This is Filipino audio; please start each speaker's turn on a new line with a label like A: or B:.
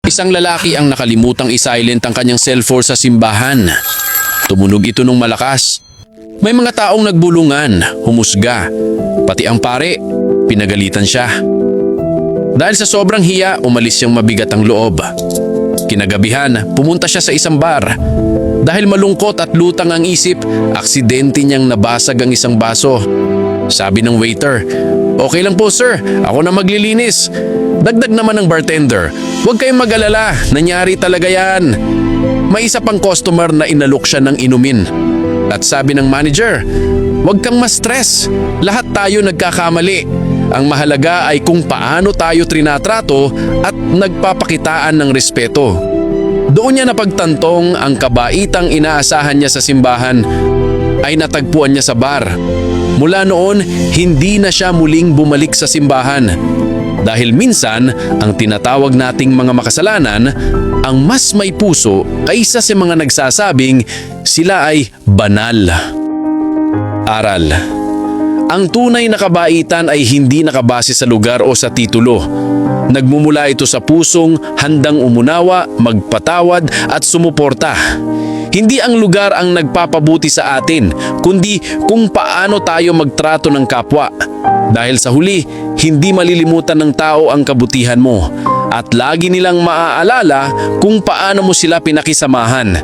A: Isang lalaki ang nakalimutang isilent ang kanyang cellphone sa simbahan. Tumunog ito ng malakas. May mga taong nagbulungan, humusga. Pati ang pare, pinagalitan siya. Dahil sa sobrang hiya, umalis siyang mabigat ang loob. Kinagabihan, pumunta siya sa isang bar. Dahil malungkot at lutang ang isip, aksidente niyang nabasag ang isang baso. Sabi ng waiter, "Okay lang po sir, ako na maglilinis." Dagdag naman ng bartender, "Huwag kayong mag-alala, nangyari talaga yan." May isa pang customer na inalok siya ng inumin. At sabi ng manager, "Huwag kang ma-stress, lahat tayo nagkakamali. Ang mahalaga ay kung paano tayo trinatrato at nagpapakitaan ng respeto." Doon niya napagtantong ang kabaitang inaasahan niya sa simbahan ay natagpuan niya sa bar. Mula noon, hindi na siya muling bumalik sa simbahan. Dahil minsan, ang tinatawag nating mga makasalanan, ang mas may puso kaysa sa mga nagsasabing sila ay banal. Aral. Ang tunay na kabaitan ay hindi nakabase sa lugar o sa titulo. Nagmumula ito sa pusong handang umunawa, magpatawad at sumuporta. Hindi ang lugar ang nagpapabuti sa atin, kundi kung paano tayo magtrato ng kapwa. Dahil sa huli, hindi malilimutan ng tao ang kabutihan mo at lagi nilang maaalala kung paano mo sila pinakisamahan.